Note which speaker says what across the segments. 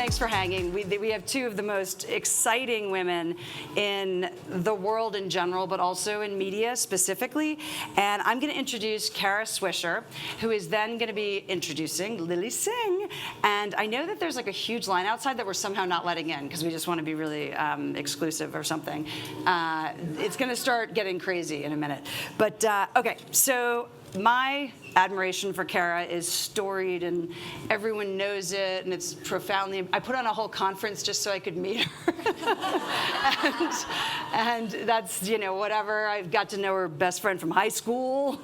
Speaker 1: thanks for hanging. We have two of the most exciting women in the world in general, but also in media specifically. And I'm going to introduce Kara Swisher, who is then going to be introducing Lilly Singh. And I know that there's like a huge line outside that we're somehow not letting in because we just want to be really exclusive or something. It's going to start getting crazy in a minute. But okay, so my admiration for Kara is storied and everyone knows it and it's profoundly, I put on a whole conference just so I could meet her. and that's, you know, whatever. I got to know her best friend from high school.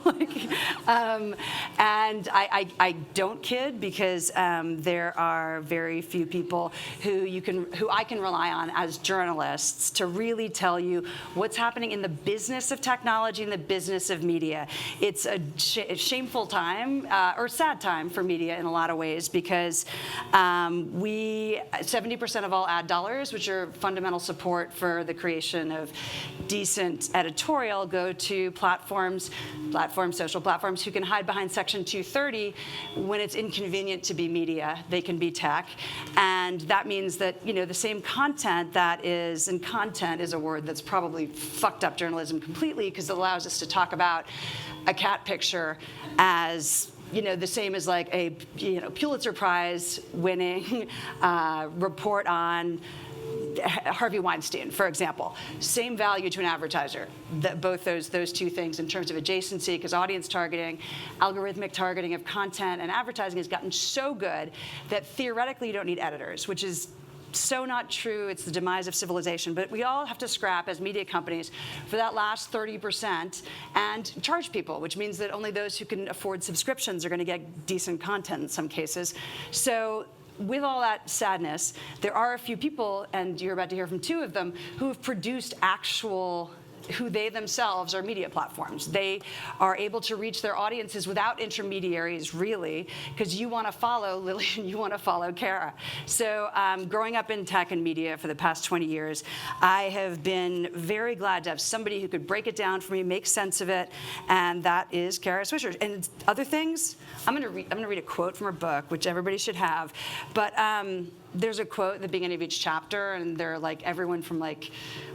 Speaker 1: And I don't kid because there are very few people who I can rely on as journalists to really tell you what's happening in the business of technology and the business of media. It's a shameful time or sad time for media in a lot of ways because 70% of all ad dollars, which are fundamental support for the creation of decent editorial, go to social platforms who can hide behind Section 230 when it's inconvenient to be media. They can be tech, and that means that, you know, the same content that is, and content is a word that's probably fucked up journalism completely because it allows us to talk about a cat picture as, you know, the same as like a, you know, Pulitzer Prize winning report on Harvey Weinstein, for example. Same value to an advertiser. Both those two things in terms of adjacency, because audience targeting, algorithmic targeting of content and advertising has gotten so good that theoretically you don't need editors, which is so not true. It's the demise of civilization. But we all have to scrap as media companies for that last 30% and charge people, which means that only those who can afford subscriptions are going to get decent content in some cases. So with all that sadness, there are a few people, and you're about to hear from two of them, who have produced who they themselves are media platforms. They are able to reach their audiences without intermediaries, really, because you want to follow Lilly and you want to follow Kara. So growing up in tech and media for the past 20 years, I have been very glad to have somebody who could break it down for me, make sense of it, and that is Kara Swisher. And other things, I'm going to read a quote from her book, which everybody should have, but there's a quote at the beginning of each chapter, and they're like everyone from like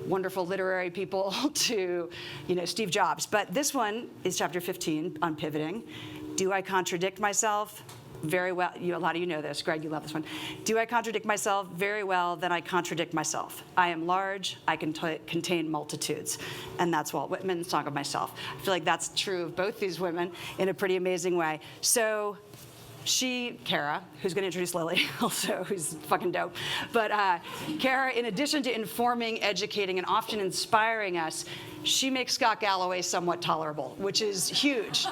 Speaker 1: wonderful literary people to, you know, Steve Jobs. But this one is chapter 15 on pivoting. Do I contradict myself? Very well. A lot of you know this. Greg, you love this one. Do I contradict myself? Very well, then I contradict myself. I am large. I can contain multitudes. And that's Walt Whitman's Song of Myself. I feel like that's true of both these women in a pretty amazing way. So Kara, who's going to introduce Lilly, also, who's fucking dope. But Kara, in addition to informing, educating, and often inspiring us, she makes Scott Galloway somewhat tolerable, which is huge.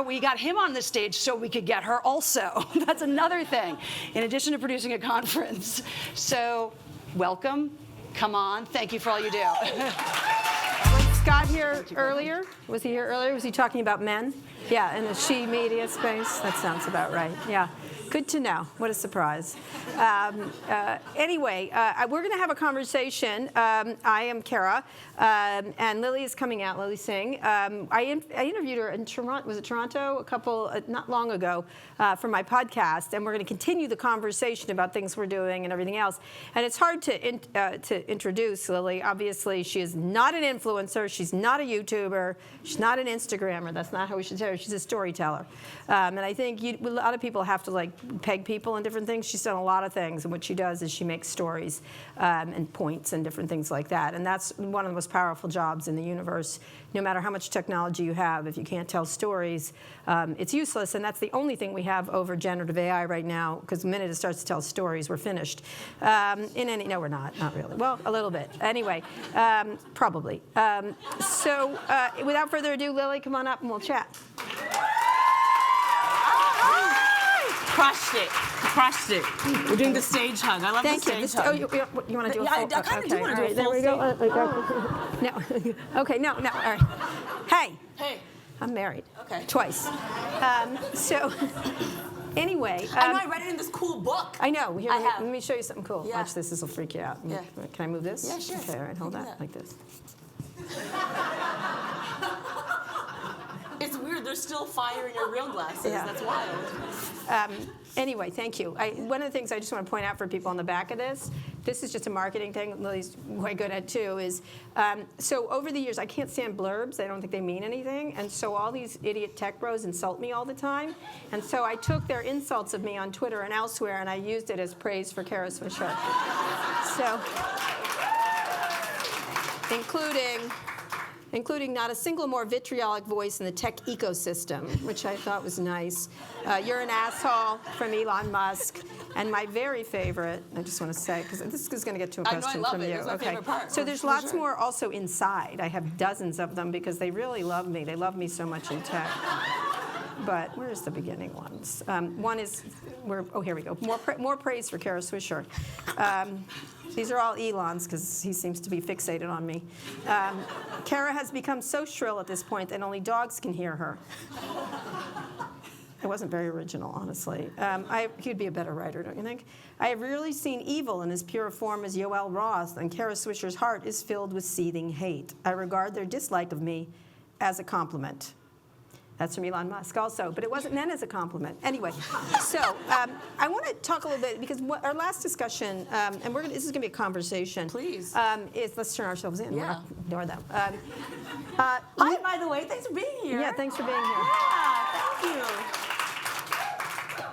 Speaker 1: We got him on the stage so we could get her also. That's another thing, in addition to producing a conference. So, welcome. Come on. Thank you for all you do.
Speaker 2: Was Scott here earlier? Was he here earlier? Was he talking about men? Yeah, in the she media space. That sounds about right. Yeah. Good to know. What a surprise. Anyway, we're going to have a conversation. I am Kara, and Lilly is coming out, Lilly Singh. I interviewed her in Toronto, was it Toronto? Not long ago, for my podcast, and we're going to continue the conversation about things we're doing and everything else. And it's hard to introduce Lilly. Obviously, she is not an influencer. She's not a YouTuber. She's not an Instagrammer. That's not how we should say her. She's a storyteller. And I think a lot of people have to like peg people and different things. She's done a lot of things, and what she does is she makes stories and points and different things like that. And that's one of the most powerful jobs in the universe. No matter how much technology you have, if you can't tell stories, it's useless. And that's the only thing we have over generative AI right now, because the minute it starts to tell stories, we're finished. No, we're not really. Well, a little bit. Anyway, probably. So without further ado, Lilly, come on up and we'll chat.
Speaker 3: Crushed it. We're doing the stage hug. I love the stage hug.
Speaker 2: You want to do a full?
Speaker 3: I kind of do want to do a full
Speaker 2: stage. No. Okay, no. All right. Hey. I'm married.
Speaker 3: Okay.
Speaker 2: Twice. Anyway.
Speaker 3: I know I read it in this cool book.
Speaker 2: I know. Here,
Speaker 3: I have.
Speaker 2: Let me show you something cool.
Speaker 3: Yeah.
Speaker 2: Watch this. This will freak you out.
Speaker 3: Yeah.
Speaker 2: Can I move this?
Speaker 3: Yeah, sure.
Speaker 2: Okay, all right. Hold that like this.
Speaker 3: It's weird. there's still fire in your real glasses.
Speaker 2: Yeah.
Speaker 3: That's wild.
Speaker 2: Anyway, thank you. One of the things I just want to point out for people on the back of this is just a marketing thing Lily's quite good at too, is so over the years, I can't stand blurbs. I don't think they mean anything. And so all these idiot tech bros insult me all the time. And so I took their insults of me on Twitter and elsewhere, and I used it as praise for Kara Swisher. So, including not a single more vitriolic voice in the tech ecosystem, which I thought was nice. You're an asshole from Elon Musk. And my very favorite, I just want to say, because this is going to get to a question from you.
Speaker 3: It's my favorite part.
Speaker 2: So there's lots more also inside. I have dozens of them because they really love me. They love me so much in tech. But where's the beginning ones? One is, here we go. More praise for Kara Swisher. These are all Elon's because he seems to be fixated on me. Kara has become so shrill at this point that only dogs can hear her. It wasn't very original, honestly. He'd be a better writer, don't you think? I have rarely seen evil in as pure a form as Yoel Roth, and Kara Swisher's heart is filled with seething hate. I regard their dislike of me as a compliment. That's from Elon Musk also, but it wasn't meant as a compliment. Anyway, so I want to talk a little bit, because our last discussion, and this is going to be a conversation.
Speaker 3: Please.
Speaker 2: Let's turn ourselves in.
Speaker 3: Yeah.
Speaker 2: Ignore them.
Speaker 3: Hi, by the way. Thanks for being here.
Speaker 2: Yeah, thanks for being here.
Speaker 3: Yeah, thank you.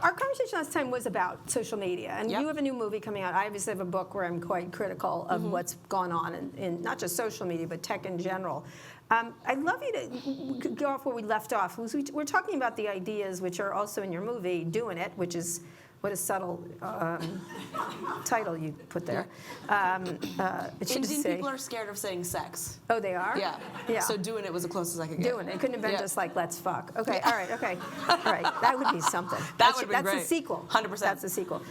Speaker 2: Our conversation last time was about social media, and
Speaker 3: Yep.
Speaker 2: you have a new movie coming out. I obviously have a book where I'm quite critical of what's gone on in not just social media, but tech in general. I'd love you to go off where we left off. We're talking about the ideas which are also in your movie, Doin' It, which is what a subtle title you put there. It should
Speaker 3: Indian
Speaker 2: say,
Speaker 3: people are scared of saying sex.
Speaker 2: oh, they are?
Speaker 3: Yeah.
Speaker 2: Yeah.
Speaker 3: So doing it was the closest I could get.
Speaker 2: Doing it. It couldn't have been
Speaker 3: Yeah.
Speaker 2: just like, let's fuck. Okay, all right, okay. All right, that would be something.
Speaker 3: That would be
Speaker 2: That's
Speaker 3: great.
Speaker 2: a sequel.
Speaker 3: 100%.
Speaker 2: That's a sequel.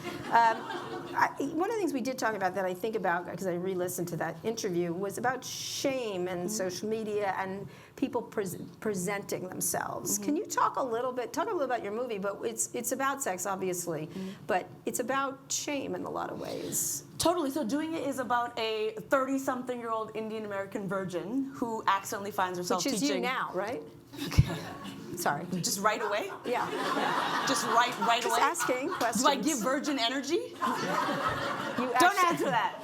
Speaker 2: One of the things we did talk about that I think about, because I re-listened to that interview, was about shame and social media and people presenting themselves. Can you talk a little bit about your movie, but it's about sex, obviously, but it's about shame in a lot of ways.
Speaker 3: Totally. So Doing It is about a 30-something-year-old Indian American virgin who accidentally finds herself
Speaker 2: Which is
Speaker 3: teaching.
Speaker 2: you now, right? Sorry.
Speaker 3: Just right away?
Speaker 2: Yeah.
Speaker 3: Just right
Speaker 2: Just
Speaker 3: away?
Speaker 2: asking questions.
Speaker 3: Do I give virgin energy?
Speaker 2: You
Speaker 3: Don't
Speaker 2: actually-
Speaker 3: answer that.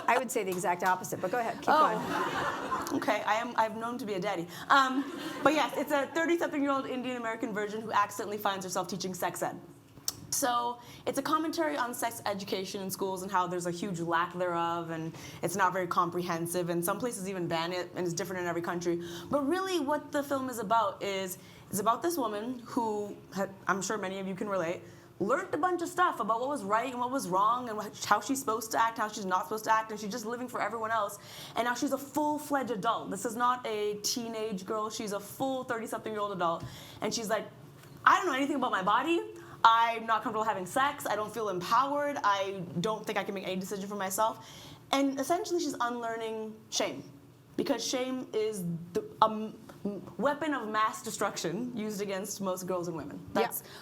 Speaker 2: I would say the exact opposite, but go ahead, keep going.
Speaker 3: Okay, I've known to be a daddy. But yes, it's a 30-something-year-old Indian American virgin who accidentally finds herself teaching sex ed. So it's a commentary on sex education in schools and how there's a huge lack thereof, and it's not very comprehensive, and some places even ban it, and it's different in every country. But really what the film is about is about this woman who, I'm sure many of you can relate, learned a bunch of stuff about what was right and what was wrong and how she's supposed to act, how she's not supposed to act, and she's just living for everyone else. And now she's a full-fledged adult. This is not a teenage girl. She's a full 30-something-year-old adult. And she's like, I don't know anything about my body. I'm not comfortable having sex. I don't feel empowered. I don't think I can make any decision for myself. And essentially, she's unlearning shame. Because shame is the weapon of mass destruction used against most girls and women.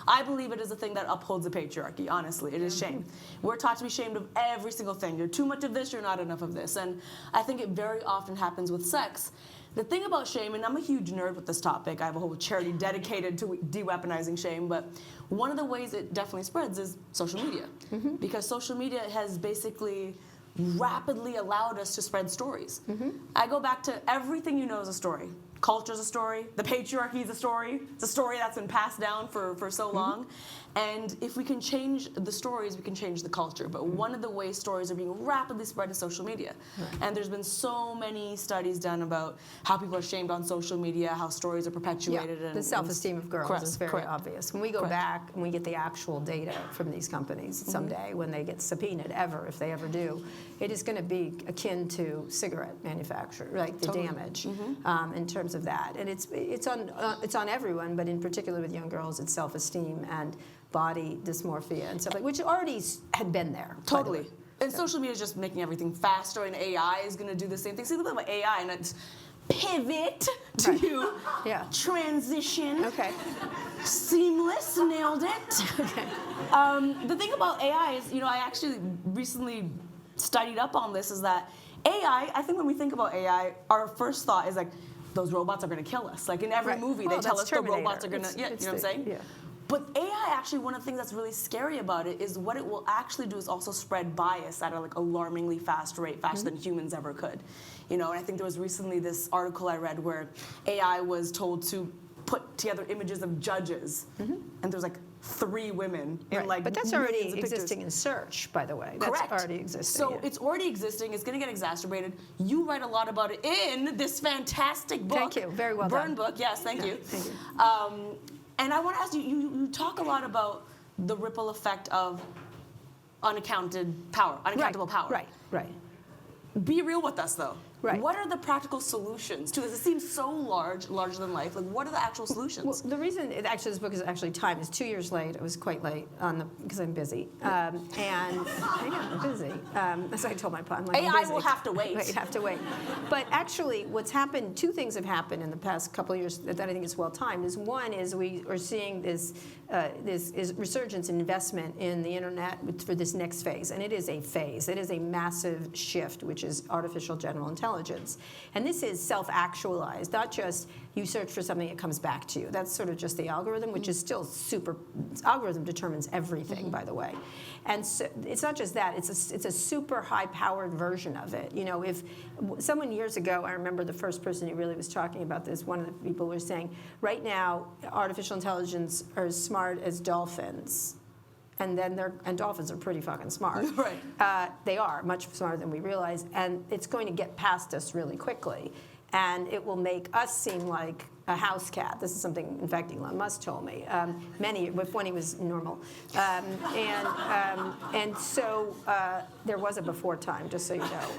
Speaker 3: I believe it is a thing that upholds the patriarchy, honestly. It is shame. We're taught to be ashamed of every single thing. You're too much of this, you're not enough of this. And I think it very often happens with sex. The thing about shame, and I'm a huge nerd with this topic, I have a whole charity dedicated to de-weaponizing shame, but one of the ways it definitely spreads is social media. Because social media has basically rapidly allowed us to spread stories. I go back to everything you know is a story. Culture's a story. The patriarchy is a story. It's a story that's been passed down for so long. And if we can change the stories, we can change the culture. But one of the ways stories are being rapidly spread is social media. And there's been so many studies done about how people are shamed on social media, how stories are perpetuated.
Speaker 2: The self-esteem of girls is very obvious. When we go back and we get the actual data from these companies someday, when they get subpoenaed if they ever do, it is going to be akin to cigarette manufacture, like the damage in terms of that. And it's on everyone, but in particular with young girls, it's self-esteem and body dysmorphia and stuff like, which already had been there.
Speaker 3: Totally. And social media is just making everything faster, and AI is going to do the same thing. See, a little bit about AI, and it's pivot to transition.
Speaker 2: Okay.
Speaker 3: Seamless, nailed it.
Speaker 2: Okay.
Speaker 3: The thing about AI is, I actually recently studied up on this, is that AI, I think when we think about AI, our first thought is like, those robots are going to kill us. Like in every
Speaker 2: Right.
Speaker 3: movie,
Speaker 2: Well,
Speaker 3: they tell
Speaker 2: that's
Speaker 3: us the robots
Speaker 2: Terminator.
Speaker 3: are going to, you know what I'm saying?
Speaker 2: Yeah.
Speaker 3: But AI, actually, one of the things that's really scary about it is what it will actually do is also spread bias at a like alarmingly fast rate, faster than humans ever could. You know, and I think there was recently this article I read where AI was told to put together images of judges, and there's like 3 women in like
Speaker 2: But that's
Speaker 3: millions
Speaker 2: already
Speaker 3: of pictures.
Speaker 2: existing in search, by the way.
Speaker 3: Correct.
Speaker 2: That's already existing.
Speaker 3: So
Speaker 2: yeah.
Speaker 3: it's already existing. It's going to get exacerbated. You write a lot about it in this fantastic book.
Speaker 2: Thank you. Very well
Speaker 3: Burn
Speaker 2: done.
Speaker 3: book. Yes, thank you.
Speaker 2: Thank you.
Speaker 3: And I want to ask you, you talk a lot about the ripple effect of unaccountable power.
Speaker 2: Right.
Speaker 3: Be real with us, though.
Speaker 2: Right.
Speaker 3: What are the practical solutions to this? It seems so larger than life. Like, what are the actual solutions?
Speaker 2: Well, the reason this book is actually timed is 2 years late. It was quite late because I'm busy, and I'm busy. As I told my partner, I'm like, I'm
Speaker 3: AI
Speaker 2: busy.
Speaker 3: will have to wait.
Speaker 2: Right, have to wait. But actually, what's happened? 2 things have happened in the past couple of years that I think is well timed. Is one is we are seeing this resurgence in investment in the internet for this next phase, and it is a phase. It is a massive shift, which is artificial general intelligence. And this is self-actualized, not just you search for something, it comes back to you. That's sort of just the algorithm, which is still algorithm determines everything, by the way. And so it's not just that, it's a super high-powered version of it. You know, if someone years ago, I remember the first person who really was talking about this, one of the people was saying, right now, artificial intelligence are as smart as dolphins. And dolphins are pretty fucking smart.
Speaker 3: Right.
Speaker 2: They are much smarter than we realize, and it's going to get past us really quickly, and it will make us seem like a house cat. This is something, in fact, Elon Musk told me when he was normal, and so there was a before time, just so you know,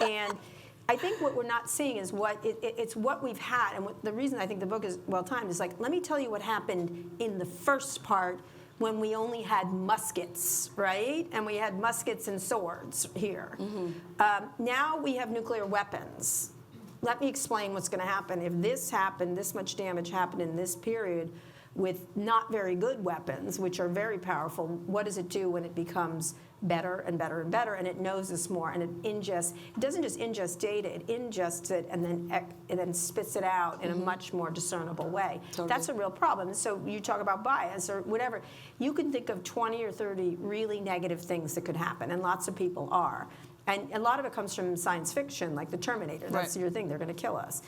Speaker 2: and. I think what we're not seeing is it's what we've had, and the reason I think the book is well timed is like, let me tell you what happened in the first part when we only had muskets, right? And we had muskets and swords here. Now we have nuclear weapons. Let me explain what's going to happen. If this happened, this much damage happened in this period with not very good weapons, which are very powerful, what does it do when it becomes better and better and better, and it knows this more, and it doesn't just ingest data, it ingests it and then spits it out in a much more discernible way.
Speaker 3: Totally.
Speaker 2: That's a real problem. So you talk about bias or whatever. You can think of 20 or 30 really negative things that could happen, and lots of people are. And a lot of it comes from science fiction, like the Terminator. That's your thing. They're going to kill us.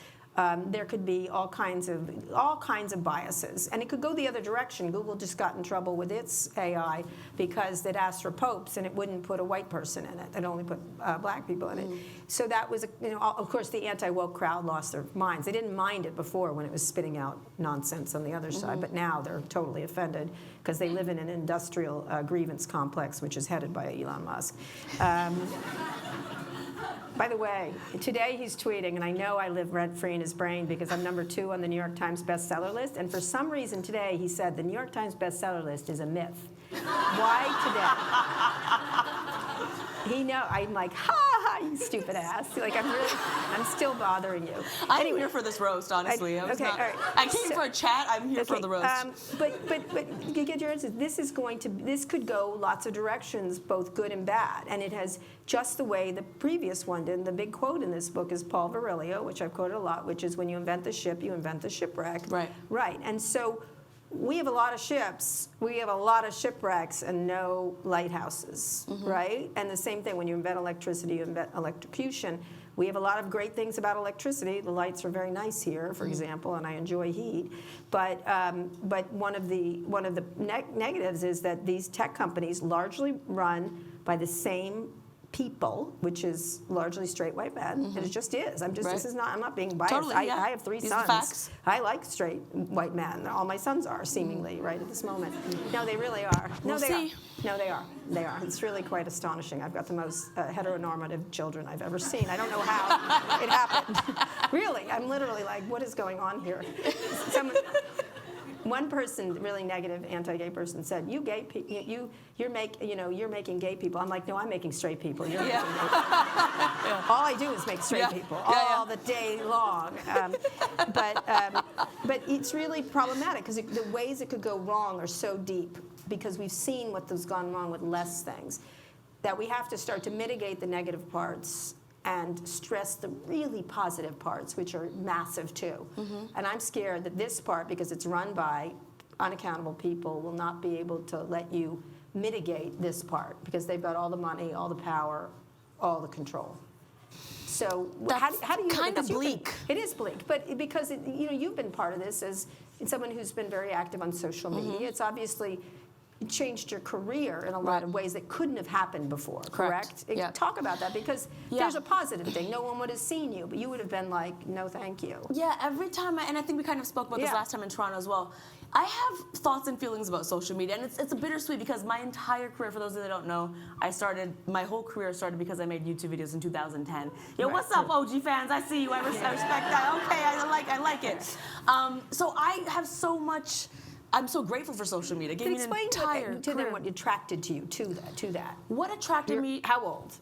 Speaker 2: There could be all kinds of biases, and it could go the other direction. Google just got in trouble with its AI because it asked for popes and it wouldn't put a white person in it; it only put black people in it. So that was, of course, the anti-woke crowd lost their minds. They didn't mind it before when it was spitting out nonsense on the other side, but now they're totally offended because they live in an industrial grievance complex, which is headed by Elon Musk. By the way, today he's tweeting, and I know I live rent-free in his brain because I'm #2 on the New York Times bestseller list, and for some reason today he said the New York Times bestseller list is a myth. Why today? I'm like, ha ha, you stupid ass. Like, I'm still bothering you.
Speaker 3: I'm here for this roast, honestly.
Speaker 2: All right.
Speaker 3: I came for a chat. I'm here for the roast.
Speaker 2: But you get your answer. This could go lots of directions, both good and bad, and it has just the way the previous one did. And the big quote in this book is Paul Virilio, which I've quoted a lot, which is, when you invent the ship, you invent the shipwreck. Right. And so we have a lot of ships, we have a lot of shipwrecks and no lighthouses, right? And the same thing, when you invent electricity, you invent electrocution. We have a lot of great things about electricity. The lights are very nice here, for example, and I enjoy heat. But one of the negatives is that these tech companies largely run by the same people, which is largely straight white men, and it just is. I'm not being biased.
Speaker 3: Totally,
Speaker 2: I have 3
Speaker 3: These are
Speaker 2: sons.
Speaker 3: facts.
Speaker 2: I like straight white men. All my sons are, seemingly, right at this moment. No, they really are.
Speaker 3: We'll see.
Speaker 2: No, they are. They are. It's really quite astonishing. I've got the most heteronormative children I've ever seen. I don't know how it happened. Really, I'm literally like, what is going on here? One person, really negative anti-gay person, said, "You gay people, you're making gay people." I'm like, "No, I'm making straight people. You're making gay people." All I do is make straight people all the day long. But it's really problematic because the ways it could go wrong are so deep, because we've seen what has gone wrong with less things, that we have to start to mitigate the negative parts and stress the really positive parts, which are massive too. And I'm scared that this part, because it's run by unaccountable people, will not be able to let you mitigate this part because they've got all the money, all the power, all the control. So how do you
Speaker 3: kind of bleak?
Speaker 2: It is bleak, but because you've been part of this as someone who's been very active on social media. It's obviously changed your career in a lot of ways that couldn't have happened before, correct?
Speaker 3: Yeah.
Speaker 2: Talk about that, because there's a positive thing. No one would have seen you, but you would have been like, no, thank you.
Speaker 3: Yeah, every time, and I think we kind of spoke about this last time in Toronto as well. I have thoughts and feelings about social media, and it's a bittersweet because my entire career, for those that don't know, my whole career started because I made YouTube videos in 2010. Yo, what's up, OG fans? I see you. I respect that. Okay, I like it. So I have so much. I'm so grateful for social media. It gave me an entire
Speaker 2: to them what attracted to you to that.
Speaker 3: What attracted me?
Speaker 2: How old?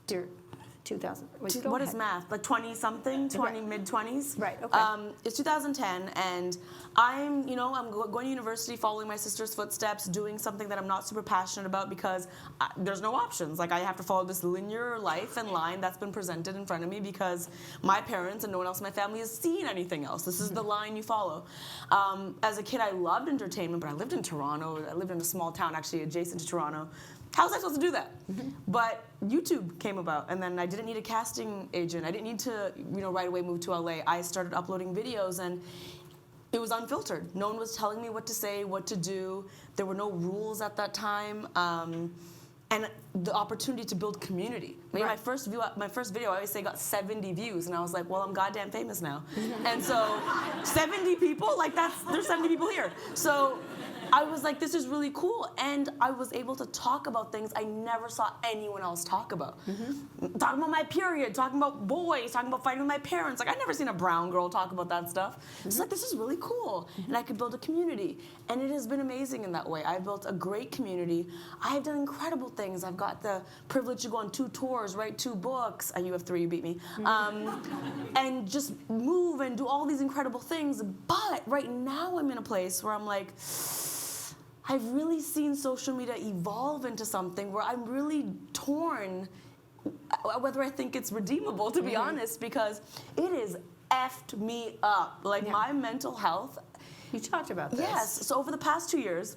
Speaker 2: 2000.
Speaker 3: What is math? Like 20-something, mid-20s?
Speaker 2: Right, okay.
Speaker 3: It's 2010, and I'm going to university, following my sister's footsteps, doing something that I'm not super passionate about because there's no options. Like, I have to follow this linear life and line that's been presented in front of me because my parents and no one else in my family has seen anything else. This is the line you follow. As a kid, I loved entertainment, but I lived in Toronto. I lived in a small town, actually, adjacent to Toronto. How was I supposed to do that? But YouTube came about, and then I didn't need a casting agent. I didn't need to, right away move to LA. I started uploading videos, and it was unfiltered. No one was telling me what to say, what to do. There were no rules at that time. And the opportunity to build community. Maybe my first video, I always say, got 70 views, and I was like, well, I'm goddamn famous now. And so 70 people, there's 70 people here. So I was like, this is really cool. And I was able to talk about things I never saw anyone else talk about. Talking about my period, talking about boys, talking about fighting with my parents. Like, I'd never seen a brown girl talk about that stuff. It's like, this is really cool. And I could build a community. And it has been amazing in that way. I've built a great community. I've done incredible things. I've got the privilege to go on 2 tours, write 2 books. You have 3, you beat me. And just move and do all these incredible things. But right now I'm in a place where I'm like, I've really seen social media evolve into something where I'm really torn whether I think it's redeemable, to be honest, because it has effed me up. Like, my mental health.
Speaker 2: You talked about this.
Speaker 3: Yes. So over the past 2 years,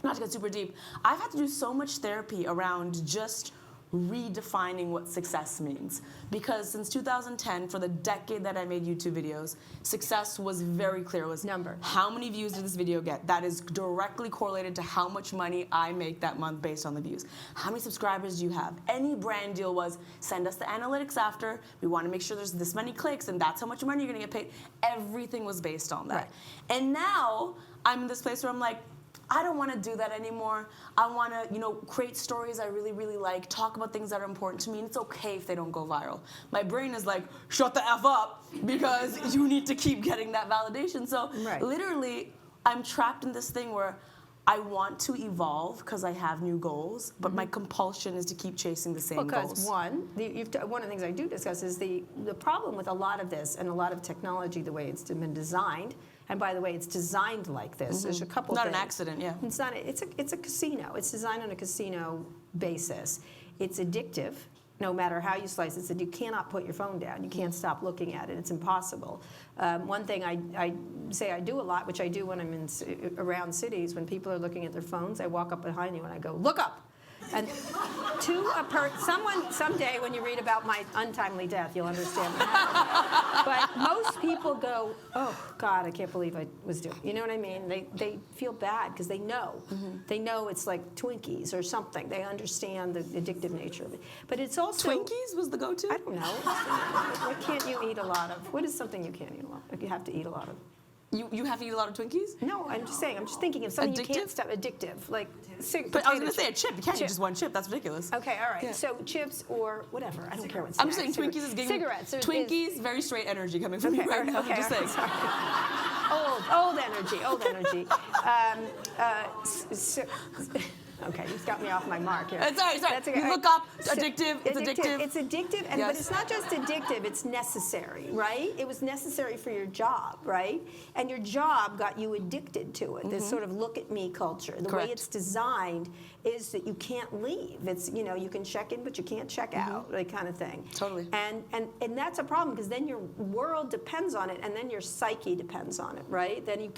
Speaker 3: not to get super deep, I've had to do so much therapy around just redefining what success means. Because since 2010, for the decade that I made YouTube videos, success was very clear. It was
Speaker 2: number.
Speaker 3: How many views did this video get? That is directly correlated to how much money I make that month based on the views. How many subscribers do you have? Any brand deal was, send us the analytics after. We want to make sure there's this many clicks, and that's how much money you're going to get paid. Everything was based on that.
Speaker 2: Right.
Speaker 3: And now I'm in this place where I'm like, I don't want to do that anymore. I want to, create stories I really, really like, talk about things that are important to me, and it's okay if they don't go viral. My brain is like, shut the F up, because you need to keep getting that validation. So literally, I'm trapped in this thing where I want to evolve because I have new goals, but my compulsion is to keep chasing the same goals.
Speaker 2: Because one of the things I do discuss is the problem with a lot of this and a lot of technology, the way it's been designed. And by the way, it's designed like this. There's a couple
Speaker 3: Not
Speaker 2: things.
Speaker 3: An accident, yeah.
Speaker 2: It's not. It's a casino. It's designed on a casino basis. It's addictive, no matter how you slice it. So you cannot put your phone down. You can't stop looking at it. It's impossible. One thing I say I do a lot, which I do when I'm around cities, when people are looking at their phones, I walk up behind you and I go, look up. And someone someday when you read about my untimely death, you'll understand what happened. But most people go, oh God, I can't believe I was doing. You know what I mean? They feel bad because they know. They know it's like Twinkies or something. They understand the addictive nature of it. But it's also
Speaker 3: Twinkies was the go-to?
Speaker 2: I don't know. What can't you eat a lot of? What is something you can't eat a lot of? You have to eat a lot of.
Speaker 3: You have to eat a lot of Twinkies?
Speaker 2: No, I'm just saying. I'm just thinking of something you can't stop. Addictive, like
Speaker 3: But I was going to say a chip. You can't eat just one chip. That's ridiculous.
Speaker 2: Okay, all right.
Speaker 3: Yeah.
Speaker 2: So chips or whatever. I don't care what.
Speaker 3: I'm just saying Twinkies is giving
Speaker 2: cigarettes.
Speaker 3: Twinkies, very straight energy coming from you right now.
Speaker 2: Okay,
Speaker 3: just saying.
Speaker 2: Old energy. Okay, you just got me off my mark here.
Speaker 3: Sorry.
Speaker 2: That's okay.
Speaker 3: You look up, addictive, it's addictive.
Speaker 2: It's addictive, but
Speaker 3: Yes.
Speaker 2: it's not just addictive, it's necessary, right? It was necessary for your job, right? And your job got you addicted to it, this sort of look at me culture. The way
Speaker 3: Correct.
Speaker 2: it's designed is that you can't leave. It's, you can check in, but you can't check out, that kind of thing.
Speaker 3: Totally.
Speaker 2: And that's a problem, because then your world depends on it, and then your psyche depends on it, right? Then you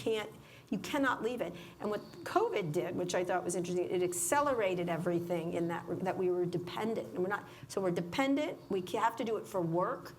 Speaker 2: cannot leave it. And what COVID did, which I thought was interesting, it accelerated everything in that we were dependent. And we're dependent, we have to do it for work,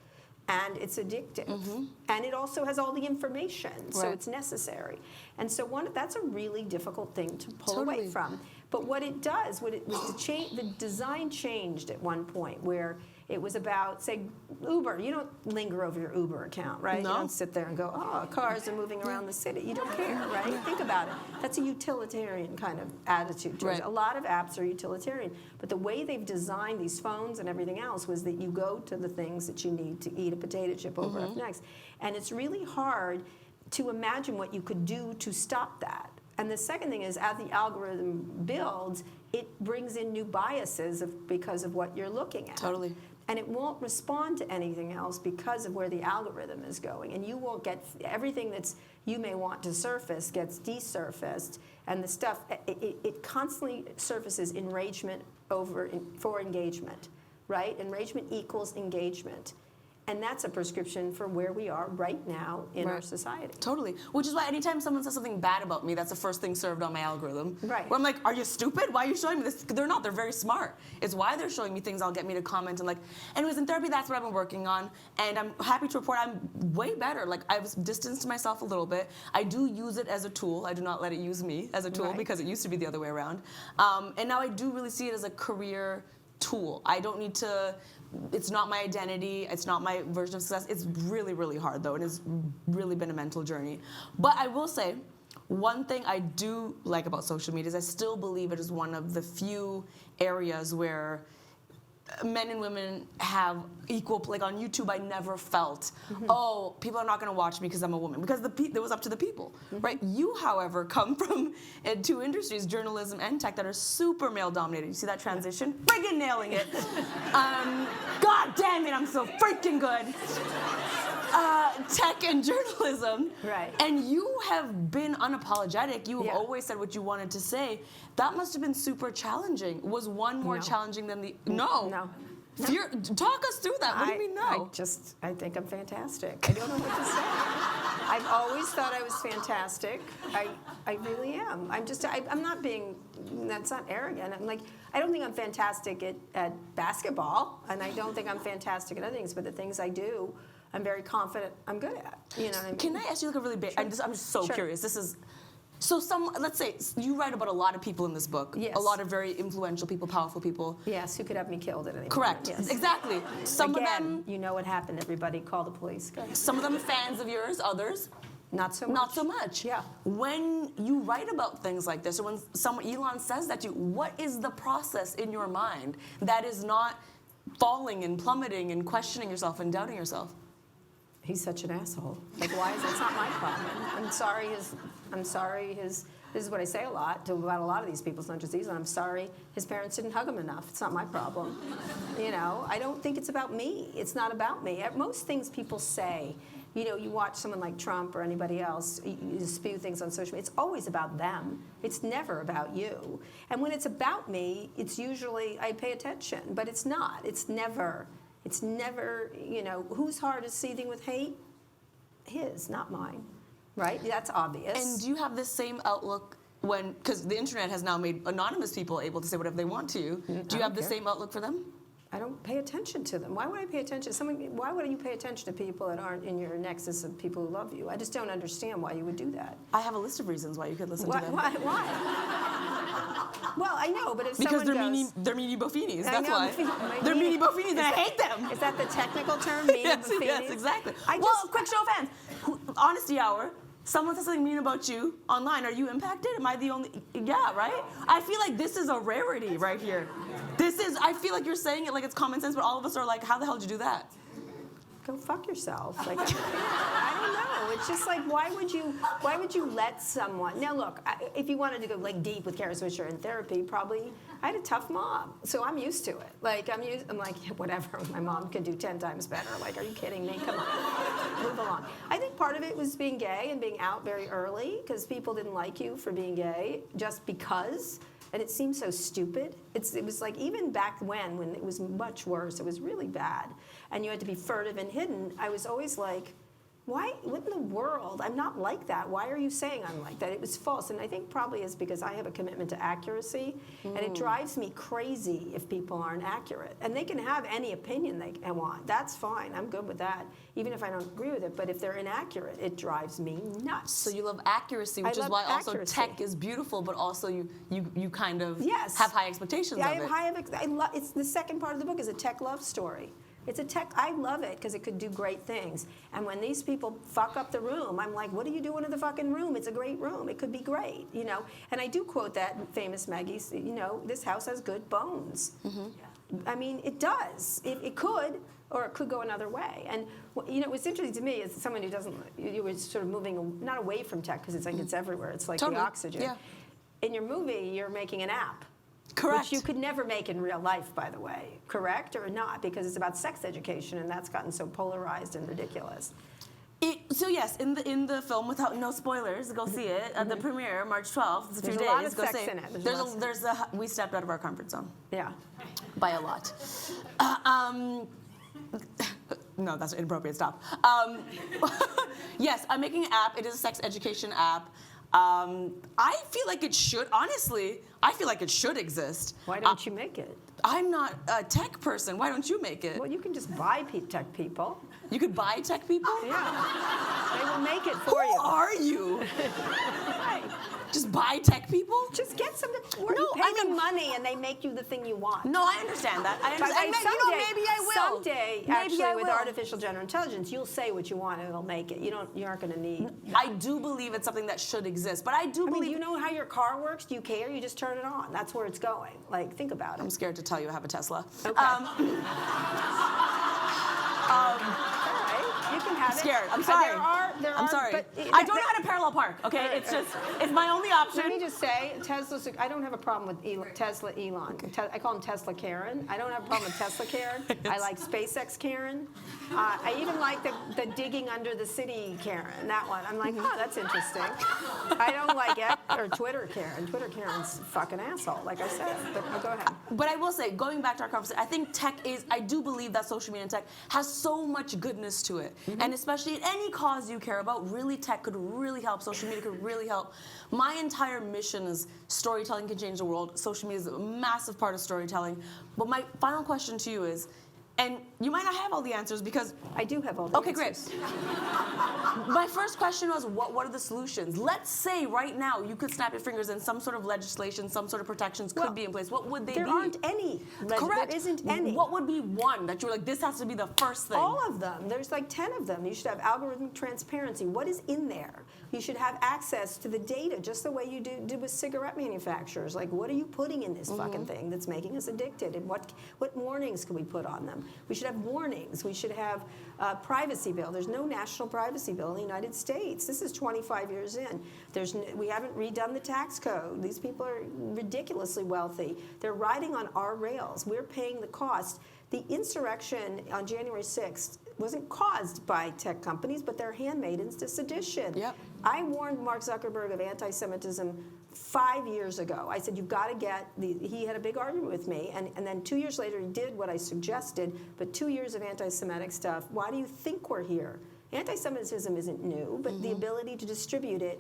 Speaker 2: and it's addictive. And it also has all the information, so
Speaker 3: Right.
Speaker 2: it's necessary. And so that's a really difficult thing to pull away
Speaker 3: Totally.
Speaker 2: from. But what it does, the design changed at one point, where it was about, say, Uber. You don't linger over your Uber account, right?
Speaker 3: No.
Speaker 2: You don't sit there and go, oh, cars are moving around the city. You don't care, right? Think about it. That's a utilitarian kind of attitude towards it.
Speaker 3: Right.
Speaker 2: A lot of apps are utilitarian. But the way they've designed these phones and everything else was that you go to the things that you need to eat a potato chip over up next. And it's really hard to imagine what you could do to stop that. And the second thing is, as the algorithm builds, it brings in new biases because of what you're looking at.
Speaker 3: Totally.
Speaker 2: And it won't respond to anything else because of where the algorithm is going. And you won't get everything that's you may want to surface gets desurfaced. And the stuff, it constantly surfaces enragement for engagement, right? Enragement equals engagement. And that's a prescription for where we are right now in our society.
Speaker 3: Totally. Which is why anytime someone says something bad about me, that's the first thing served on my algorithm.
Speaker 2: Right.
Speaker 3: Where I'm like, are you stupid? Why are you showing me this? They're not. They're very smart. It's why they're showing me things that'll get me to comment and like, anyways, in therapy, that's what I've been working on. And I'm happy to report I'm way better. Like, I've distanced myself a little bit. I do use it as a tool. I do not let it use me as a tool
Speaker 2: Right.
Speaker 3: because it used to be the other way around. And now I do really see it as a career tool. I don't need to, it's not my identity, it's not my version of success. It's really, really hard though, and it's really been a mental journey. But I will say, one thing I do like about social media is I still believe it is one of the few areas where men and women have equal, like on YouTube, I never felt, oh, people are not going to watch me because I'm a woman, because it was up to the people, right? You, however, come from two industries, journalism and tech, that are super male-dominated. You see that transition? Friggin' nailing it. God damn it, I'm so freaking good. Tech and journalism.
Speaker 2: Right.
Speaker 3: And you have been unapologetic. You have
Speaker 2: Yeah.
Speaker 3: always said what you wanted to say. That must have been super challenging. Was one more
Speaker 2: No.
Speaker 3: challenging than the... No.
Speaker 2: No.
Speaker 3: Fear, talk us through that. What do you mean no?
Speaker 2: I think I'm fantastic. I don't know what to say. I've always thought I was fantastic. I really am. I'm not being, that's not arrogant. I'm like, I don't think I'm fantastic at basketball, and I don't think I'm fantastic at other things, but the things I do, I'm very confident I'm good at. You know what I mean?
Speaker 3: Can I ask you like a really big, I'm just so
Speaker 2: Sure.
Speaker 3: curious. This is, so let's say you write about a lot of people in this book.
Speaker 2: Yes.
Speaker 3: A lot of very influential people, powerful people.
Speaker 2: Yes, who could have me killed at any
Speaker 3: Correct.
Speaker 2: moment. Yes.
Speaker 3: Exactly. Some
Speaker 2: Again,
Speaker 3: of them,
Speaker 2: you know what happened, everybody. Call the police. Go ahead.
Speaker 3: some of them fans of yours, others
Speaker 2: Not so much.
Speaker 3: not so much.
Speaker 2: Yeah.
Speaker 3: When you write about things like this, or when Elon says that to you, what is the process in your mind that is not falling and plummeting and questioning yourself and doubting yourself?
Speaker 2: He's such an asshole. Like, why is it? It's not my problem. I'm sorry his, this is what I say a lot about a lot of these people, it's not just these, I'm sorry his parents didn't hug him enough. It's not my problem. You know, I don't think it's about me. It's not about me. Most things people say, you know, you watch someone like Trump or anybody else, you spew things on social media, it's always about them. It's never about you. And when it's about me, it's usually, I pay attention, but it's not. It's never, you know, whose heart is seething with hate? His, not mine. Right? That's obvious.
Speaker 3: And do you have the same outlook when, because the internet has now made anonymous people able to say whatever they want to, do you have the same outlook for them?
Speaker 2: I don't pay attention to them. Why would I pay attention? Why would you pay attention to people that aren't in your nexus of people who love you? I just don't understand why you would do that.
Speaker 3: I have a list of reasons why you could listen
Speaker 2: Why?
Speaker 3: to them.
Speaker 2: Why? Well, I know, but if
Speaker 3: Because
Speaker 2: someone goes...
Speaker 3: they're meaty boffinis,
Speaker 2: I
Speaker 3: that's
Speaker 2: know,
Speaker 3: why. They're meaty boffinis and I hate them.
Speaker 2: Is that the technical term, mean
Speaker 3: Yes,
Speaker 2: buffinis?
Speaker 3: yes, exactly.
Speaker 2: I
Speaker 3: Well,
Speaker 2: just,
Speaker 3: quick show of hands. Honesty hour. Someone says something mean about you online. Are you impacted? Am I the only? Yeah, right? I feel like this is a rarity right here. I feel like you're saying it like it's common sense, but all of us are like, how the hell did you do that?
Speaker 2: go fuck yourself. Like, I don't know. It's just like, why would you let someone? Now, look, if you wanted to go like deep with Kara Swisher in therapy, probably I had a tough mom, so I'm used to it. Like, I'm like, whatever. My mom can do 10 times better. Like, are you kidding me? Come on, move along. I think part of it was being gay and being out very early because people didn't like you for being gay just because. And it seemed so stupid. It was like, even back when it was much worse, it was really bad, and you had to be furtive and hidden, I was always like, why, what in the world? I'm not like that. Why are you saying I'm like that? It was false. And I think probably it's because I have a commitment to accuracy, and it drives me crazy if people aren't accurate. And they can have any opinion they want. That's fine. I'm good with that, even if I don't agree with it. But if they're inaccurate, it drives me nuts.
Speaker 3: So you love accuracy, which is why also tech is beautiful, but also you kind of have high expectations of it.
Speaker 2: I have high. It's the second part of the book is a tech love story. It's a tech, I love it because it could do great things. And when these people fuck up the room, I'm like, what are you doing in the fucking room? It's a great room. It could be great, you know? And I do quote that famous Maggie, you know, this house has good bones. I mean, it does. It could, or it could go another way. And, you know, what's interesting to me is someone who doesn't, you were sort of moving, not away from tech because it's like it's everywhere. It's like the oxygen. Yeah. In your movie, you're making an app.
Speaker 3: Correct.
Speaker 2: Which you could never make in real life, by the way. Correct or not? Because it's about sex education, and that's gotten so polarized and ridiculous.
Speaker 3: So yes, in the film, without no spoilers, go see it at the premiere, March 12th. It's a few days.
Speaker 2: There's a lot of
Speaker 3: go
Speaker 2: sex
Speaker 3: see
Speaker 2: in it.
Speaker 3: We stepped out of our comfort zone.
Speaker 2: Yeah.
Speaker 3: By a lot. No, that's inappropriate. Stop. Yes, I'm making an app. It is a sex education app. I feel like it should, honestly, I feel like it should exist.
Speaker 2: Why don't you make it?
Speaker 3: I'm not a tech person. Why don't you make it?
Speaker 2: Well, you can just buy tech people.
Speaker 3: You could buy tech people?
Speaker 2: Yeah. They will make it for you.
Speaker 3: Who are you?
Speaker 2: Right.
Speaker 3: Just buy tech people?
Speaker 2: Just get some. You pay them money and they make you the thing you want.
Speaker 3: No, I understand that. I understand. And maybe I will.
Speaker 2: Someday, actually, with artificial general intelligence, you'll say what you want and it'll make it. You aren't going to need.
Speaker 3: I do believe it's something that should exist, but I do believe.
Speaker 2: Do you know how your car works? Do you care? You just turn it on. That's where it's going. Like, think about it.
Speaker 3: I'm scared to tell you I have a Tesla.
Speaker 2: Okay. You can have
Speaker 3: I'm scared. I'm sorry. I'm sorry. I don't know how to parallel park, okay? It's my only option.
Speaker 2: Let me just say, I don't have a problem with Tesla Elon. Okay. I call him Tesla Karen. I don't have a problem with Tesla Karen. Yes. I like SpaceX Karen. I even like the digging under the city Karen, that one. I'm like, oh, that's interesting. I don't like Twitter Karen. Twitter Karen's a fucking asshole, like I said. But go ahead.
Speaker 3: But I will say, going back to our conversation, I think I do believe that social media and tech has so much goodness to it. And especially in any cause you care about, really tech could really help, social media could really help. My entire mission is storytelling can change the world. Social media is a massive part of storytelling. But my final question to you is, and you might not have all the answers because...
Speaker 2: I do have all the answers.
Speaker 3: Okay, great. My first question was, what are the solutions? Let's say right now you could snap your fingers and some sort of legislation, some sort of protections could be in place. What would they be?
Speaker 2: There aren't any.
Speaker 3: Correct.
Speaker 2: There isn't any.
Speaker 3: What would be one that you were like, this has to be the first thing?
Speaker 2: All of them. There's like 10 of them. You should have algorithmic transparency. What is in there? You should have access to the data just the way you do with cigarette manufacturers. Like, what are you putting in this fucking thing that's making us addicted? And what warnings can we put on them? We should have warnings. We should have a privacy bill. There's no national privacy bill in the United States. This is 25 years in. We haven't redone the tax code. These people are ridiculously wealthy. They're riding on our rails. We're paying the cost. The insurrection on January 6th wasn't caused by tech companies, but they're handmaidens to sedition.
Speaker 3: Yep.
Speaker 2: I warned Mark Zuckerberg of anti-Semitism 5 years ago. I said, you've got to get he had a big argument with me, and then 2 years later he did what I suggested, but 2 years of anti-Semitic stuff. Why do you think we're here? Anti-Semitism isn't new, but the ability to distribute it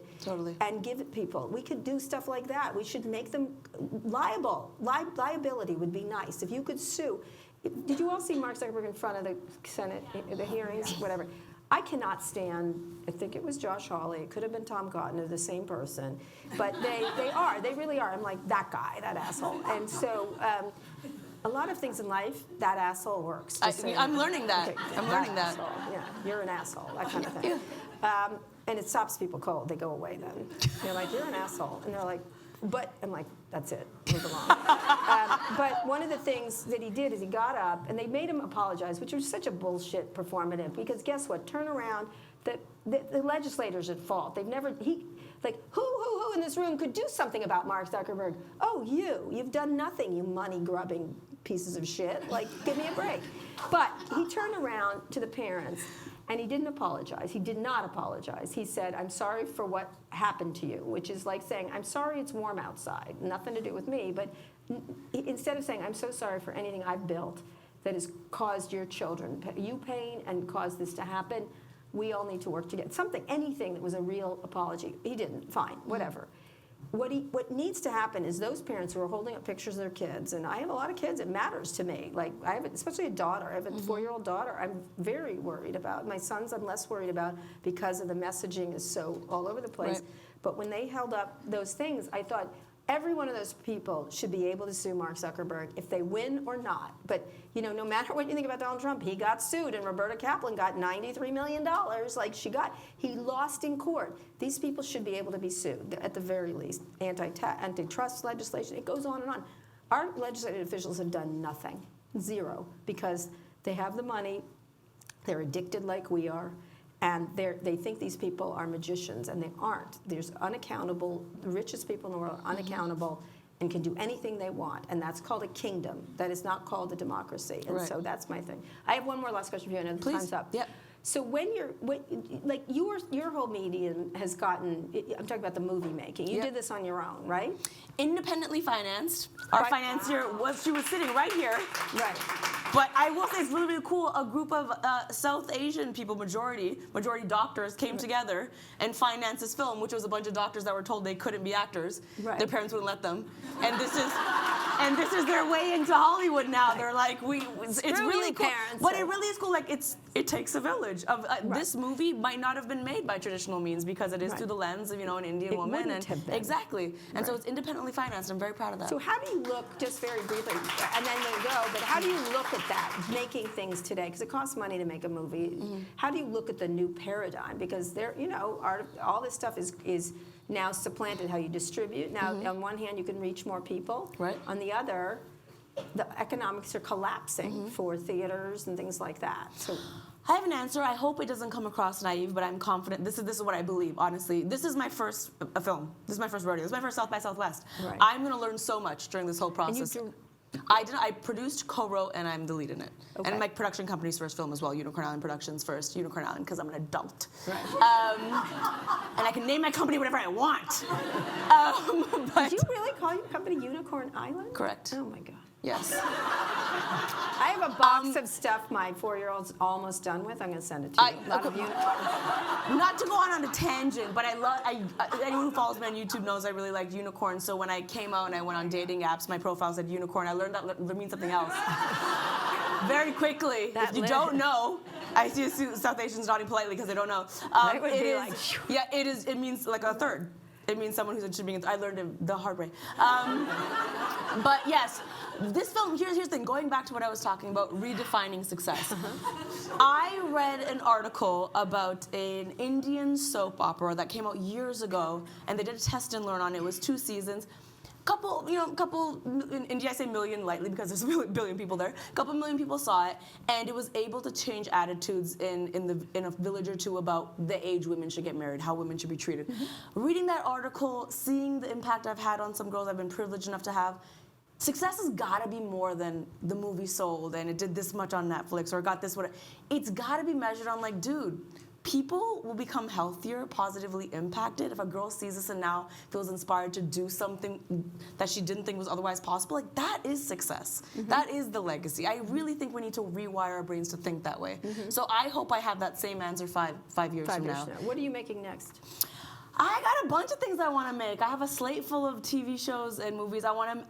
Speaker 2: and give it people. We could do stuff like that. We should make them liable. Liability would be nice. If you could sue. Did you all see Mark Zuckerberg in front of the Senate, the hearings, whatever? I cannot stand, I think it was Josh Hawley, it could have been Tom Cotton, they're the same person, but they really are. I'm like, that guy, that asshole. And so a lot of things in life, that asshole works.
Speaker 3: I'm learning that. Okay, I'm learning that.
Speaker 2: Asshole. Yeah, you're an asshole, that kind of thing. And it stops people cold. They go away then. You're like, you're an asshole. And they're like, But I'm like, that's it, move along. But one of the things that he did is he got up, and they made him apologize, which was such a bullshit performative, because guess what? Turn around, the legislators at fault. They've never, who in this room could do something about Mark Zuckerberg? Oh, you've done nothing, you money-grubbing pieces of shit. Like, give me a break. But he turned around to the parents, and he didn't apologize. He did not apologize. He said, I'm sorry for what happened to you, which is like saying, I'm sorry it's warm outside. Nothing to do with me. But instead of saying, I'm so sorry for anything I've built that has caused your children pain and caused this to happen, we all need to work together. Anything that was a real apology. He didn't. Fine, whatever. What needs to happen is those parents who are holding up pictures of their kids, and I have a lot of kids, it matters to me. Like, I have, especially a daughter. I have a 4-year-old daughter I'm very worried about. My sons I'm less worried about because of the messaging is so all over the place.
Speaker 3: Right.
Speaker 2: But when they held up those things, I thought, every one of those people should be able to sue Mark Zuckerberg if they win or not. But no matter what you think about Donald Trump, he got sued, and Roberta Kaplan got $93 million. He lost in court. These people should be able to be sued at the very least. Antitrust legislation, it goes on and on. Our legislative officials have done nothing, zero, because they have the money, they're addicted like we are. And they think these people are magicians, and they aren't. There's unaccountable, the richest people in the world are unaccountable and can do anything they want. And that's called a kingdom. That is not called a democracy. And so that's my thing. I have one more last question for you. I know the time's up.
Speaker 3: Yep.
Speaker 2: So your whole medium has gotten, I'm talking about the movie making. You did this on your own, right?
Speaker 3: Independently financed. Our financier she was sitting right here.
Speaker 2: Right.
Speaker 3: But I will say it's really, really cool. A group of South Asian people, majority doctors, came together and financed this film, which was a bunch of doctors that were told they couldn't be actors.
Speaker 2: Right.
Speaker 3: Their parents wouldn't let them. And this is their way into Hollywood now. Right. They're like, it's really cool.
Speaker 2: Parents,
Speaker 3: but it really is cool. Like, it takes a village. This movie might not have been made by traditional means because it is through the lens of an Indian woman.
Speaker 2: Wouldn't have been.
Speaker 3: Exactly. And so it's independently financed. I'm very proud of that.
Speaker 2: So how do you look, just very briefly, and then they go, but how do you look at that, making things today? Because it costs money to make a movie. How do you look at the new paradigm? Because all this stuff is now supplanted how you distribute. Now, on one hand, you can reach more people. Right. On the other, the economics are collapsing for theaters and things like that. So
Speaker 3: I have an answer. I hope it doesn't come across naive, but I'm confident. This is what I believe, honestly. This is my first film. This is my first rodeo. This is my first South by Southwest. Right. I'm going to learn so much during this whole process. I produced, co-wrote, and I'm the lead in it. Okay. And my production company's first film as well, Unicorn Island Productions first. Unicorn Island, because I'm an adult. Right. And I can name my company whatever I want.
Speaker 2: Did you really call your company Unicorn Island?
Speaker 3: Correct.
Speaker 2: Oh, my God.
Speaker 3: Yes.
Speaker 2: I have a box of stuff my 4-year-old's almost done with. I'm going to send it to you.
Speaker 3: Not to go on a tangent, but anyone who follows me on YouTube knows I really like unicorns. So when I came out and I went on dating apps, my profile said unicorn. I learned that it means something else. Very quickly. If you don't know, I see South Asians nodding politely because they don't know. It means like a third. It means someone who's interested in being. I learned it the hard way. But yes, this film. Here's the thing. Going back to what I was talking about, redefining success. I read an article about an Indian soap opera that came out years ago, and they did a test and learn on it. It was 2 seasons. Couple in India, I say million lightly because there's a billion people there. A couple million people saw it, and it was able to change attitudes in a village or two about the age women should get married, how women should be treated. Reading that article, seeing the impact I've had on some girls I've been privileged enough to have, success has got to be more than the movie sold and it did this much on Netflix or it got this whatever. It's got to be measured on like, dude, people will become healthier, positively impacted if a girl sees this and now feels inspired to do something that she didn't think was otherwise possible. Like, that is success. That is the legacy. I really think we need to rewire our brains to think that way. So I hope I have that same answer five years from now.
Speaker 2: What are you making next?
Speaker 3: I got a bunch of things I want to make. I have a slate full of TV shows and movies. I'm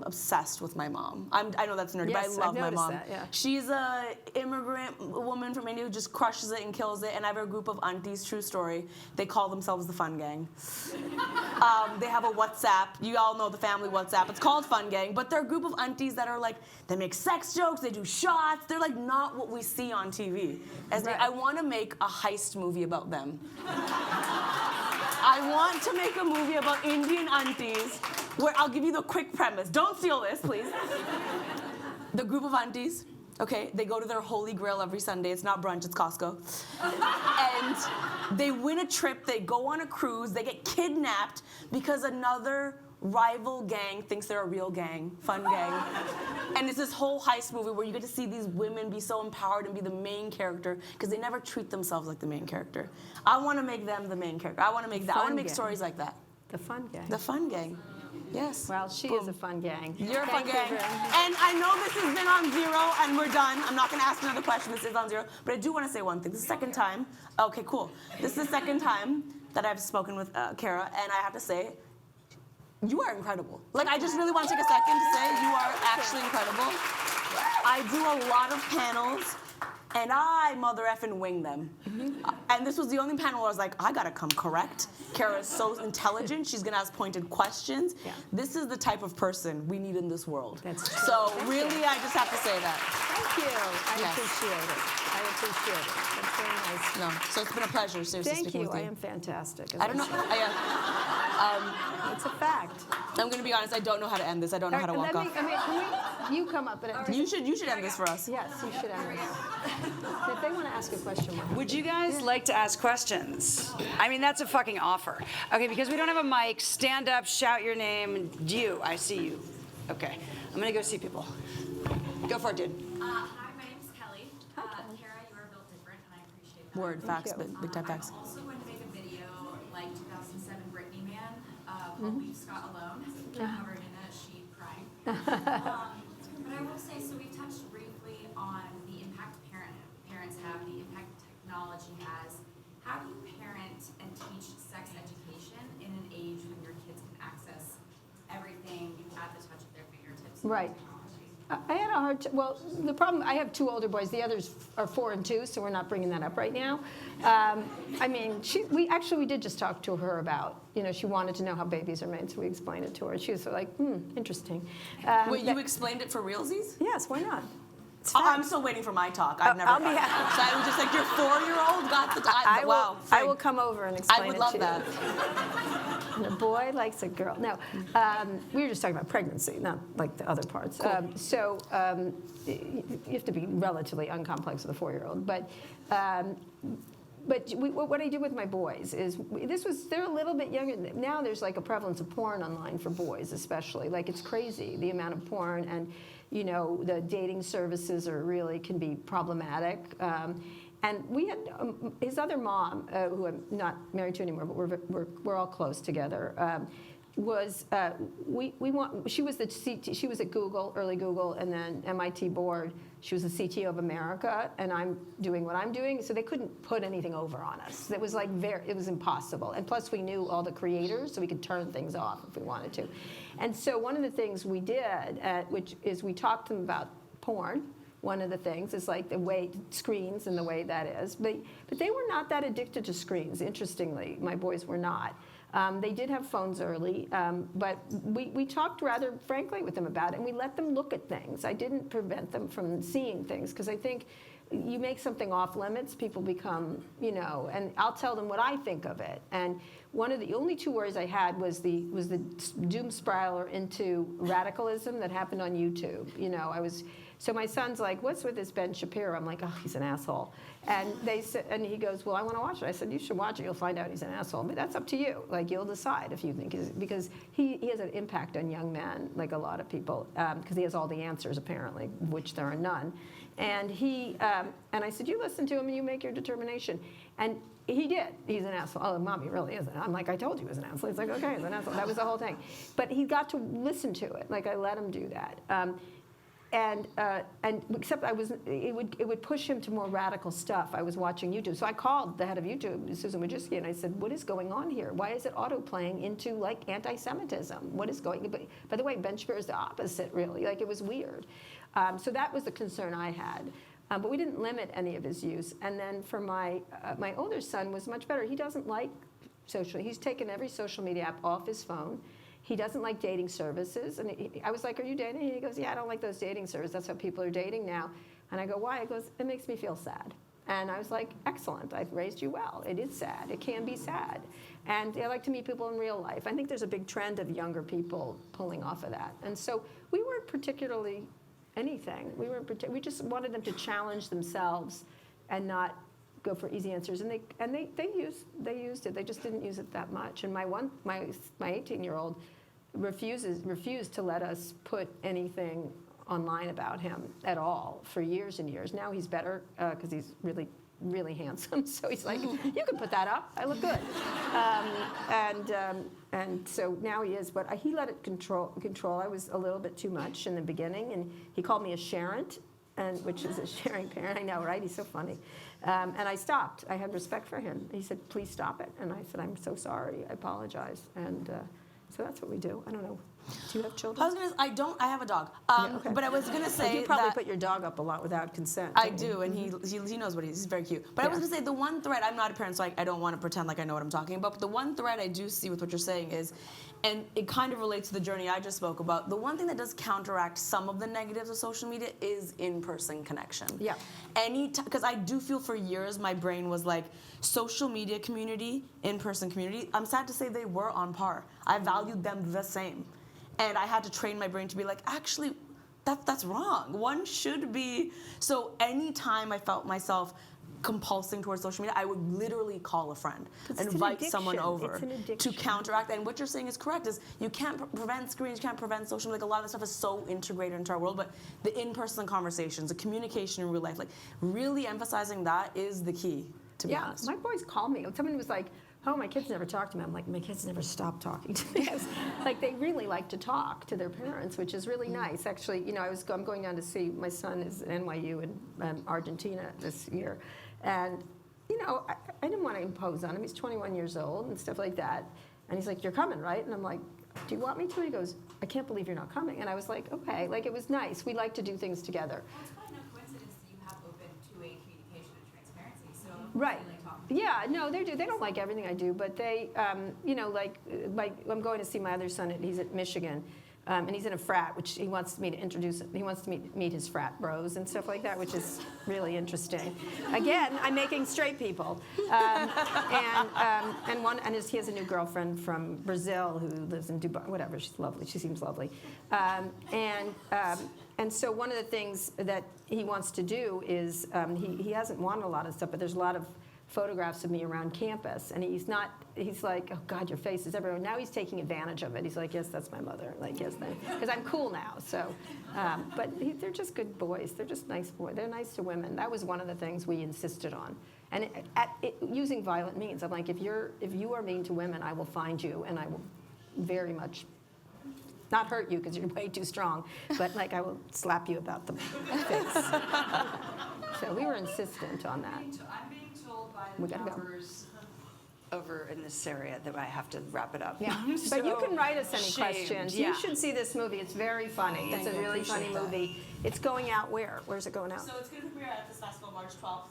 Speaker 3: obsessed with my mom. I know that's nerdy, but I love my mom.
Speaker 2: That, yeah.
Speaker 3: She's a immigrant woman from India who just crushes it and kills it. And I have a group of aunties, true story. They call themselves the Fun Gang. They have a WhatsApp. You all know the family WhatsApp. It's called Fun Gang, but they're a group of aunties that are like, they make sex jokes, they do shots. They're like not what we see on TV. I want to make a heist movie about them. I want to make a movie about Indian aunties where I'll give you the quick premise. Don't steal this, please. The group of aunties, okay, they go to their holy grail every Sunday. It's not brunch, it's Costco. And they win a trip, they go on a cruise, they get kidnapped because another rival gang thinks they're a real gang, fun gang. And it's this whole heist movie where you get to see these women be so empowered and be the main character because they never treat themselves like the main character. I want to make them the main character. I want to make that. I want to make stories like that.
Speaker 2: The fun gang.
Speaker 3: The fun gang. Yes.
Speaker 2: Well, she is a fun gang.
Speaker 3: You're a fun
Speaker 2: Thank you
Speaker 3: gang.
Speaker 2: very much.
Speaker 3: And I know this has been on 0 and we're done. I'm not going to ask another question. This is on 0. But I do want to say one thing. This is the second time. Okay, cool. This is the second time that I've spoken with Kara, and I have to say, you are incredible. Like, I just really want to take a second to say you are actually incredible. I do a lot of panels, and I mother effing wing them. And this was the only panel where I was like, I gotta come correct. Kara is so intelligent. She's gonna ask pointed questions.
Speaker 2: Yeah.
Speaker 3: This is the type of person we need in this world.
Speaker 2: That's true.
Speaker 3: So
Speaker 2: Thank
Speaker 3: really,
Speaker 2: you.
Speaker 3: I just have to say that.
Speaker 2: Thank you. I
Speaker 3: Yes.
Speaker 2: appreciate it. I appreciate it. That's very nice.
Speaker 3: No, so it's been a pleasure, seriously,
Speaker 2: Thank
Speaker 3: speaking
Speaker 2: you.
Speaker 3: with
Speaker 2: I
Speaker 3: you.
Speaker 2: am fantastic. as
Speaker 3: I don't know.
Speaker 2: said. It's a fact.
Speaker 3: I'm gonna be honest. I don't know how to end this. I don't know how to walk off.
Speaker 2: You come up and
Speaker 3: You should end this for us.
Speaker 2: Yes, you should end this. If they want to ask a question,
Speaker 1: Would you guys like to ask questions? I mean, that's a fucking offer. Okay, because we don't have a mic, stand up, shout your name. You, I see you. Okay, I'm gonna go see people. Go for it, dude.
Speaker 4: Hi, my name's Kelly. Kara, you are built different, and I appreciate that.
Speaker 3: Word, facts,
Speaker 2: you.
Speaker 3: big time facts.
Speaker 4: I'm also going to make a video like 2007 Britney Man, called Leave Scott Alone, covered in a sheet crying. But I will say, so we touched briefly on the impact parents have, the impact technology has. How do you parent and teach sex education in an age when your kids can access everything at the touch of their fingertips?
Speaker 2: Right. I had a hard time. Well, the problem, I have 2 older boys. The others are 4 and 2, so we're not bringing that up right now. I mean, we did just talk to her about, she wanted to know how babies are made, so we explained it to her. She was like, interesting.
Speaker 3: Wait, you explained it for realsies?
Speaker 2: Yes, why not? It's
Speaker 3: Oh, I'm
Speaker 2: fact.
Speaker 3: still waiting for my talk. I've never.
Speaker 2: I'll be happy.
Speaker 3: So I was just like, your 4-year-old got the. Wow.
Speaker 2: I will come over and explain
Speaker 3: I would
Speaker 2: it
Speaker 3: love
Speaker 2: to
Speaker 3: that.
Speaker 2: you. And a boy likes a girl. No, we were just talking about pregnancy, not like the other parts.
Speaker 3: Cool.
Speaker 2: You have to be relatively uncomplex with a 4-year-old. But what I do with my boys is, they're a little bit younger. Now there's like a prevalence of porn online for boys especially. Like it's crazy, the amount of porn, and the dating services can be problematic. And we had his other mom, who I'm not married to anymore, but we're all close together. She was the CT, she was at Google, early Google, and then MIT board. She was the CTO of America, and I'm doing what I'm doing, so they couldn't put anything over on us. It was like it was impossible. And plus we knew all the creators, so we could turn things off if we wanted to. And so one of the things we did, which is we talked to them about porn. One of the things is like the way screens and the way that is. But they were not that addicted to screens, interestingly. My boys were not. They did have phones early, but we talked rather frankly with them about it, and we let them look at things. I didn't prevent them from seeing things, because I think you make something off limits, people become, and I'll tell them what I think of it. And one of the only 2 worries I had was the doom spiraler into radicalism that happened on YouTube. So my son's like, what's with this Ben Shapiro? I'm like, oh, he's an asshole. And and he goes, well, I want to watch it. I said, you should watch it. You'll find out he's an asshole. But that's up to you. Like, you'll decide if you think because he has an impact on young men, like a lot of people, because he has all the answers, apparently, which there are none. And and I said, you listen to him and you make your determination. And he did. He's an asshole. Oh, Mom, he really isn't. I'm like, I told you he was an asshole. He's like, okay, he's an asshole. That was the whole thing. But he got to listen to it. Like, I let him do that. And except it would push him to more radical stuff. I was watching YouTube. So I called the head of YouTube, Susan Wojcicki, and I said, what is going on here? Why is it auto-playing into, like, anti-Semitism? What is going on? By the way, Ben Shapiro is the opposite, really. Like, it was weird. So that was the concern I had. But we didn't limit any of his use. And then for my older son was much better. He doesn't like he's taken every social media app off his phone. He doesn't like dating services. And I was like, are you dating? And he goes, yeah, I don't like those dating services. That's how people are dating now. And I go, why? He goes, it makes me feel sad. And I was like, excellent. I've raised you well. It is sad. It can be sad. And they like to meet people in real life. I think there's a big trend of younger people pulling off of that. And so we weren't particularly anything. We just wanted them to challenge themselves and not go for easy answers. And they used it. They just didn't use it that much. And my 18-year-old refused to let us put anything online about him at all for years and years. Now he's better because he's really, really handsome. So he's like, you can put that up. I look good. And so now he is. But he let it control. I was a little bit too much in the beginning. And he called me a sharent, which is a sharing parent. I know, right? He's so funny. And I stopped. I had respect for him. He said, please stop it. And I said, I'm so sorry. I apologize. And so that's what we do. I don't know. Do you have children?
Speaker 3: I have a dog.
Speaker 2: Okay.
Speaker 3: But I was gonna say
Speaker 2: you probably
Speaker 3: that
Speaker 2: put your dog up a lot without consent.
Speaker 3: I do, and he knows what he's very cute. But I was gonna say the one thread, I'm not a parent, so I don't want to pretend like I know what I'm talking about. But the one thread I do see with what you're saying is, and it kind of relates to the journey I just spoke about. The one thing that does counteract some of the negatives of social media is in-person connection.
Speaker 2: Yeah.
Speaker 3: Because I do feel for years my brain was like, social media community, in-person community. I'm sad to say they were on par. I valued them the same. And I had to train my brain to be like, actually, that's wrong. One should be. So anytime I felt myself compulsing towards social media, I would literally call a friend and invite someone over to counteract. And what you're saying is correct, is you can't prevent screens, you can't prevent social media. Like a lot of the stuff is so integrated into our world, but the in-person conversations, the communication in real life, like really emphasizing that is the key, to be honest.
Speaker 2: My boys call me. Somebody was like, oh, my kids never talk to me. I'm like, my kids never stop talking to me. Like, they really like to talk to their parents, which is really nice. Actually, you know, I'm going down to see, my son is at NYU in Argentina this year. And, you know, I didn't want to impose on him. He's 21 years old and stuff like that. And he's like, you're coming, right? And I'm like, do you want me to? And he goes, I can't believe you're not coming. And I was like, okay. Like, it was nice. We like to do things together.
Speaker 4: Well, it's probably no coincidence that you have open two-way communication and transparency. So
Speaker 2: Right.
Speaker 4: really talk.
Speaker 2: Yeah, no, they do. They don't like everything I do, but they, you know, like I'm going to see my other son. He's at Michigan, and he's in a frat, which he wants me to introduce. He wants to meet his frat bros and stuff like that, which is really interesting. Again, I'm making straight people, he has a new girlfriend from Brazil who lives in Dubai. Whatever, she's lovely. She seems lovely, and so one of the things that he wants to do is he hasn't wanted a lot of stuff, but there's a lot of photographs of me around campus, and he's like, oh God, your face is everywhere. Now he's taking advantage of it. He's like, yes, that's my mother. Like, yes, because I'm cool now. So, but they're just good boys. They're just nice boys. They're nice to women. That was one of the things we insisted on. And using violent means, I'm like, if you are mean to women, I will find you, and I will very much not hurt you because you're way too strong, but like I will slap you about the face. So we were insistent on that.
Speaker 1: I'm being told by
Speaker 2: We
Speaker 1: the
Speaker 2: gotta go.
Speaker 1: numbers over in this area that I have to wrap it up.
Speaker 2: Yeah, but you can write us any
Speaker 1: shamed,
Speaker 2: questions.
Speaker 1: yeah.
Speaker 2: You should see this movie. It's very funny. It's a really funny movie. It's going out where? Where's it going out?
Speaker 3: So it's going to premiere at this festival March 12th.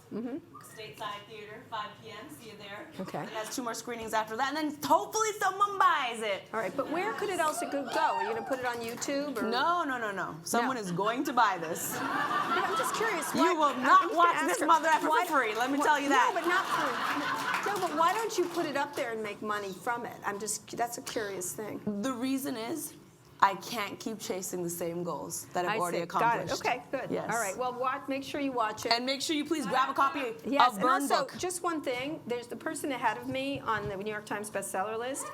Speaker 3: Stateside Theater, 5 p.m. See you there.
Speaker 2: Okay.
Speaker 3: It has 2 more screenings after that, and then hopefully someone buys it.
Speaker 2: All right, but where could it also go? Are you going to put it on YouTube? Or?
Speaker 3: No. Someone is going to buy this.
Speaker 2: I'm just curious.
Speaker 3: You will not watch this mother effer for free. Let me tell you that.
Speaker 2: No, but not free. No, but why don't you put it up there and make money from it? That's a curious thing.
Speaker 3: The reason is, I can't keep chasing the same goals that I've already
Speaker 2: see.
Speaker 3: accomplished.
Speaker 2: Got it. Okay, good.
Speaker 3: Yes.
Speaker 2: All right. Well, make sure you watch it.
Speaker 3: And make sure you please grab a copy
Speaker 2: Yes,
Speaker 3: of
Speaker 2: and
Speaker 3: Burn
Speaker 2: also,
Speaker 3: Book.
Speaker 2: just one thing. There's the person ahead of me on the New York Times bestseller list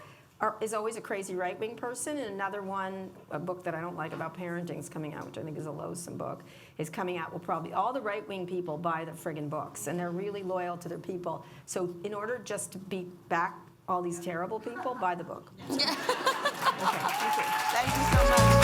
Speaker 2: is always a crazy right-wing person, and another one, a book that I don't like about parenting is coming out, which I think is a loathsome book, is coming out. Will probably all the right-wing people buy the friggin' books, and they're really loyal to their people. So in order just to beat back all these terrible people, buy the book. Okay, thank you.
Speaker 3: Thank you so much.